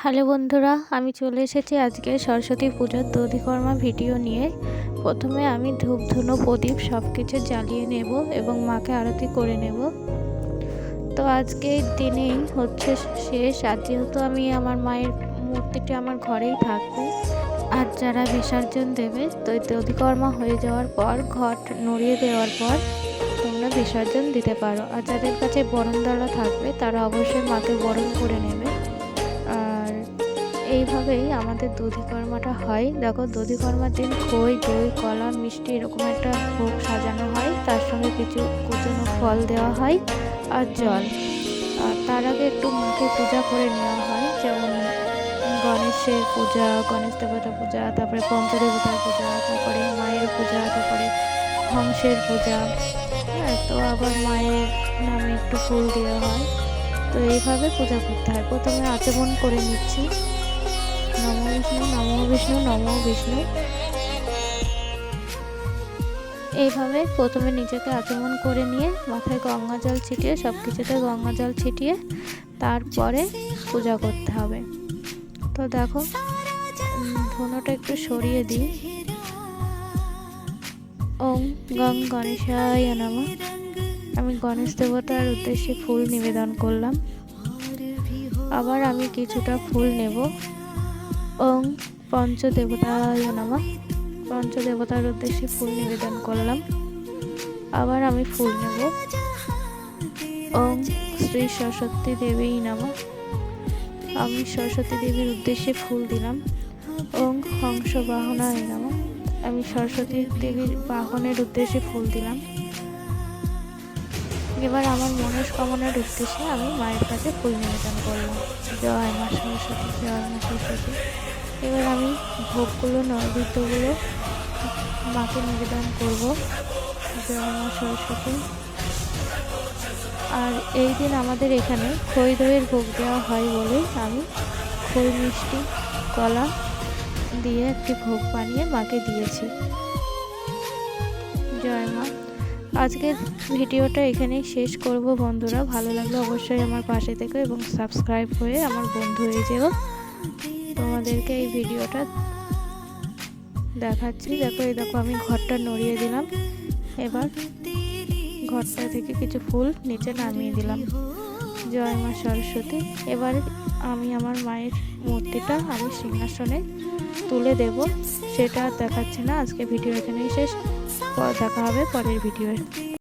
Hello বন্ধুরা, আমি চলে এসেছি আজকে সরস্বতী পুজোর দধিকর্মা ভিডিও নিয়ে। প্রথমে আমি ধূপ ধুনো প্রদীপ সব কিছু জ্বালিয়ে নেব এবং মাকে আরতি করে নেব। তো আজকের দিনেই হচ্ছে শেষ। আর যেহেতু আমি আমার মায়ের মূর্তিটি আমার ঘরেই থাকবে, আর যারা বিসর্জন দেবে তো দধিকর্মা হয়ে যাওয়ার পর ঘট নড়িয়ে দেওয়ার পর তোমরা বিসর্জন দিতে পারো। আর যাদের কাছে বরণডালা থাকবে তারা অবশ্যই মাকে বরণ করে নেবে। আর এইভাবেই আমাদের দধিকর্মাটা হয়। দেখো, দধিকর্মার দিন খই, দই, কলা, মিষ্টি এরকম একটা ভোগ সাজানো হয়, তার সঙ্গে কিছু কুচনো ফল দেওয়া হয় আর জল। আর তার আগে একটু মাকে পূজা করে নেওয়া হয়, যেমন গণেশের পূজা, গণেশ দেবতার পূজা, তারপরে পঞ্চদেবতার পূজা, তারপরে মায়ের পূজা, তারপরে হংসের পূজা। হ্যাঁ, তো আবার মায়ের নামে একটু ফুল দেওয়া হয়। তো এইভাবে পূজা করতে হয়। প্রথমে আচমন করে নিচ্ছি, নমো বিষ্ণু, নমো বিষ্ণু, নমো বিষ্ণু। এইভাবে প্রথমে নিজেকে আচমন করে নিয়ে মাথায় গঙ্গা জল ছিটিয়ে, সব কিছুতে গঙ্গা জল ছিটিয়ে তারপরে পূজা করতে হবে। তো দেখো, ধুনোটা একটু সরিয়ে দিই। ওম গং গণেশায় নমঃ। আমি গণেশ দেবতার উদ্দেশ্যে ফুল নিবেদন করলাম। আবার আমি কিছুটা ফুল নেব। ওং পঞ্চদেবতায় নমঃ। পঞ্চদেবতার উদ্দেশ্যে ফুল নিবেদন করলাম। আবার আমি ফুল নেব। ওং শ্রী সরস্বতী দেবী নমঃ। আমি সরস্বতী দেবীর উদ্দেশ্যে ফুল দিলাম। ওং হংস বাহনায় নমঃ। আমি সরস্বতী দেবীর বাহনের উদ্দেশ্যে ফুল দিলাম। এবার আমার মনস্কামনার উদ্দেশ্যে আমি মায়ের কাছে ফুল নিবেদন করলাম। জয় মা সরস্বতী, জয় মা সরস্বতী। এবার আমি ভোগগুলো, নৈবেদ্যগুলো মাকে নিবেদন করব। জয় মা সরস্বতী। আর এই দিন আমাদের এখানে খই দইয়ের ভোগ দেওয়া হয় বলে আমি খই, মিষ্টি, কলা দিয়ে একটি ভোগ বানিয়ে মাকে দিয়েছি। জয় মা। আজকের ভিডিওটা এখানেই শেষ করব বন্ধুরা। ভালো লাগলে অবশ্যই আমার পাশে থেকো এবং সাবস্ক্রাইব হয়ে আমার বন্ধু হয়ে যেও। তোমাদেরকে এই ভিডিওটা দেখাচ্ছি। দেখো, এই দেখো আমি ঘরটা নড়িয়ে দিলাম। এবার ঘরটা থেকে কিছু ফুল নিচে নামিয়ে দিলাম। জয় মা সরস্বতী। এবার আমি আমার মায়ের মূর্তিটা আমি সিংহাসনে তুলে দেব। সেটা দেখাচ্ছি না। আজকে ভিডিও এখানেই শেষ। দেখা হবে পরের ভিডিওয়ে।